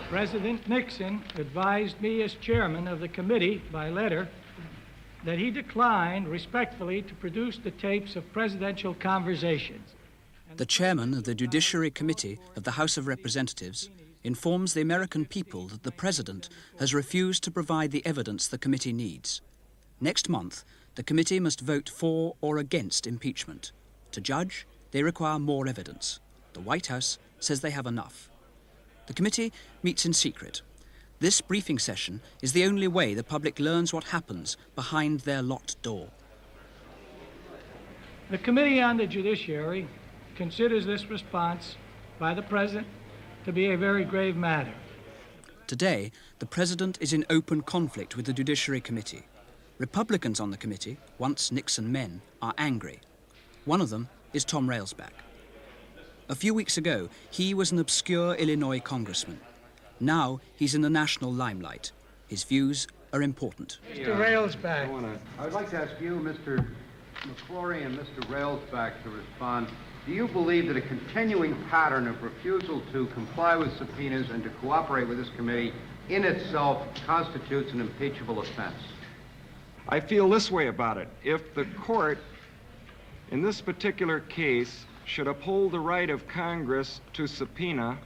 President Nixon advised me as chairman of the committee by letter that he declined respectfully to produce the tapes of presidential conversations. The chairman of the Judiciary Committee of the House of Representatives informs the American people that the president has refused to provide the evidence the committee needs. Next month, the committee must vote for or against impeachment. To judge, they require more evidence. The White House says they have enough. The committee meets in secret. This briefing session is the only way the public learns what happens behind their locked door. The Committee on the Judiciary considers this response by the President to be a very grave matter. Today, the President is in open conflict with the Judiciary Committee. Republicans on the committee, once Nixon men, are angry. One of them is Tom Railsback. A few weeks ago, he was an obscure Illinois congressman. Now he's in the national limelight. His views are important. Mr. Railsback. I would like to ask you, Mr. McCrory and Mr. Railsback, to respond. Do you believe that a continuing pattern of refusal to comply with subpoenas and to cooperate with this committee in itself constitutes an impeachable offense? I feel this way about it. If the court, in this particular case, should uphold the right of Congress to subpoena,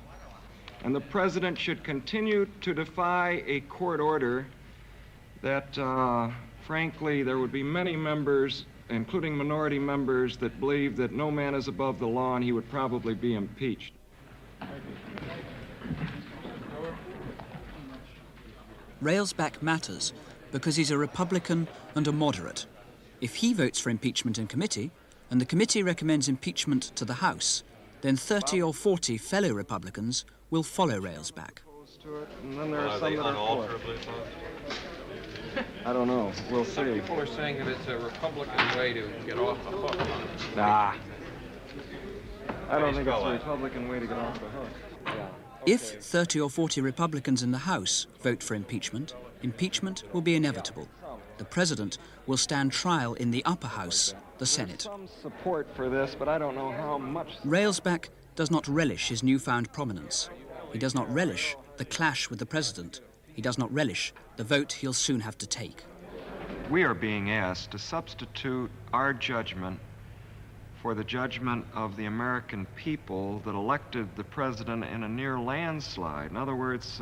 and the president should continue to defy a court order, that, frankly, there would be many members, including minority members, that believe that no man is above the law and he would probably be impeached. Railsback matters because he's a Republican and a moderate. If he votes for impeachment in committee, and the committee recommends impeachment to the House, then 30 or 40 fellow Republicans will follow Railsback. And then there are some that are for. I don't know. We'll see. People are saying that it's a Republican way to get off the hook on it. Nah. I don't think it's a Republican way to get off the hook. Yeah. If 30 or 40 Republicans in the House vote for impeachment, impeachment will be inevitable. The president will stand trial in the upper house, the Senate. There's some support for this, but I don't know how much. Railsback does not relish his newfound prominence. He does not relish the clash with the president. He does not relish the vote he'll soon have to take. We are being asked to substitute our judgment for the judgment of the American people that elected the president in a near landslide. In other words,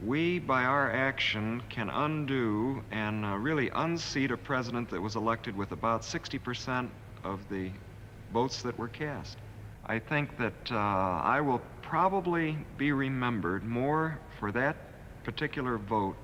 we, by our action, can undo and really unseat a president that was elected with about 60% of the votes that were cast. I think that I will probably be remembered more for that particular vote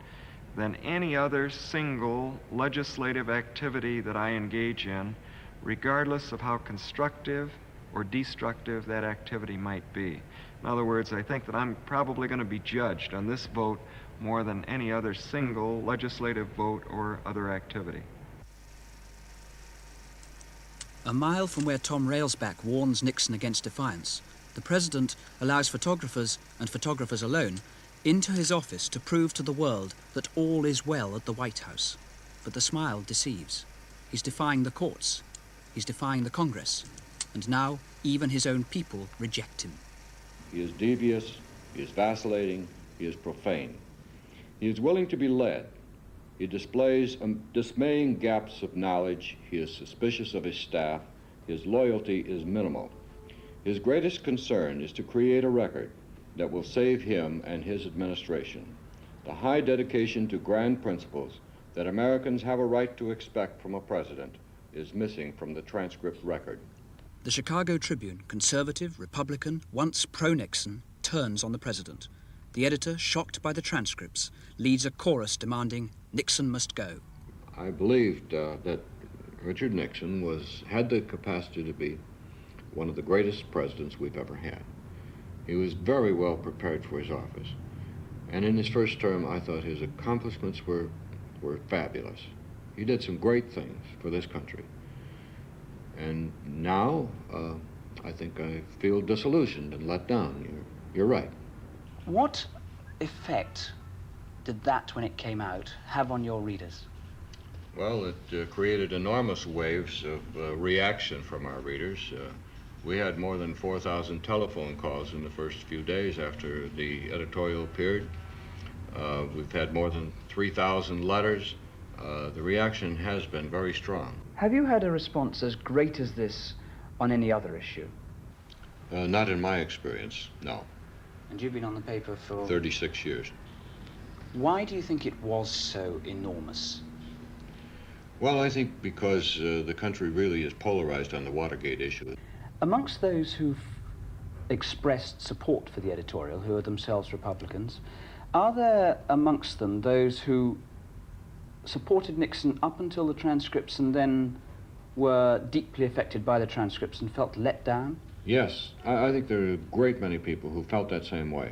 than any other single legislative activity that I engage in, regardless of how constructive or destructive that activity might be. In other words, I think that I'm probably going to be judged on this vote more than any other single legislative vote or other activity. A mile from where Tom Railsback warns Nixon against defiance, the president allows photographers, and photographers alone, into his office to prove to the world that all is well at the White House. But the smile deceives. He's defying the courts. He's defying the Congress. And now, even his own people reject him. He is devious, he is vacillating, he is profane. He is willing to be led. He displays dismaying gaps of knowledge. He is suspicious of his staff. His loyalty is minimal. His greatest concern is to create a record that will save him and his administration. The high dedication to grand principles that Americans have a right to expect from a president is missing from the transcript record. The Chicago Tribune, conservative, Republican, once pro-Nixon, turns on the president. The editor, shocked by the transcripts, leads a chorus demanding Nixon must go. I believed that Richard Nixon had the capacity to be one of the greatest presidents we've ever had. He was very well prepared for his office. And in his first term, I thought his accomplishments were fabulous. He did some great things for this country. And now, I think I feel disillusioned and let down. You're right. What effect did that, when it came out, have on your readers? Well, it created enormous waves of reaction from our readers. We had more than 4,000 telephone calls in the first few days after the editorial appeared. We've had more than 3,000 letters. The reaction has been very strong. Have you had a response as great as this on any other issue? Not in my experience, no. And you've been on the paper for 36 years. Why do you think it was so enormous? Well, I think because the country really is polarized on the Watergate issue. Amongst those who've expressed support for the editorial, who are themselves Republicans, are there amongst them those who supported Nixon up until the transcripts and then were deeply affected by the transcripts and felt let down? Yes, I think there are a great many people who felt that same way.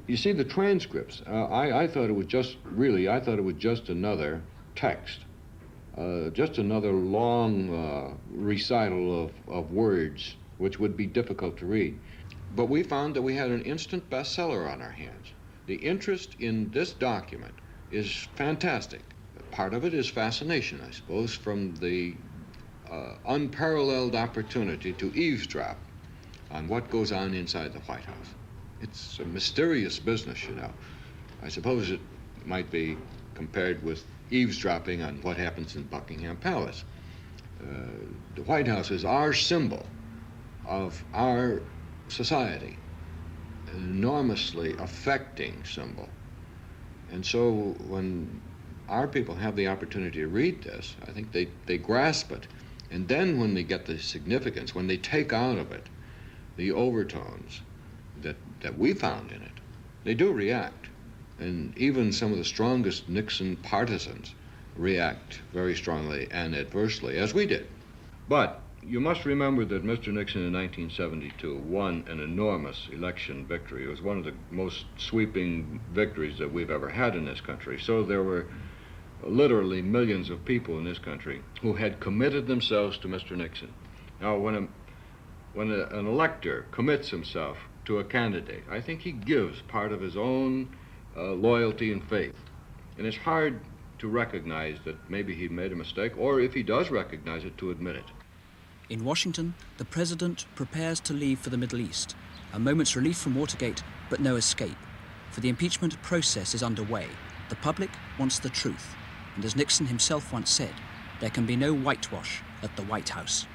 You see, the transcripts, I thought it was just, really, I thought it was just another text. Just another long recital of words which would be difficult to read. But we found that we had an instant bestseller on our hands. The interest in this document is fantastic. Part of it is fascination, I suppose, from the unparalleled opportunity to eavesdrop on what goes on inside the White House. It's a mysterious business, you know. I suppose it might be compared with eavesdropping on what happens in Buckingham Palace. The White House is our symbol of our society, an enormously affecting symbol. And so when our people have the opportunity to read this, I think they grasp it. And then when they get the significance, when they take out of it the overtones that we found in it, they do react. And even some of the strongest Nixon partisans react very strongly and adversely, as we did. But you must remember that Mr. Nixon in 1972 won an enormous election victory. It was one of the most sweeping victories that we've ever had in this country. So there were literally millions of people in this country who had committed themselves to Mr. Nixon. Now, when an elector commits himself to a candidate, I think he gives part of his own loyalty and faith. And it's hard to recognize that maybe he made a mistake, or if he does recognize it, to admit it. In Washington, the president prepares to leave for the Middle East, a moment's relief from Watergate, but no escape. For the impeachment process is underway. The public wants the truth. And as Nixon himself once said, there can be no whitewash at the White House.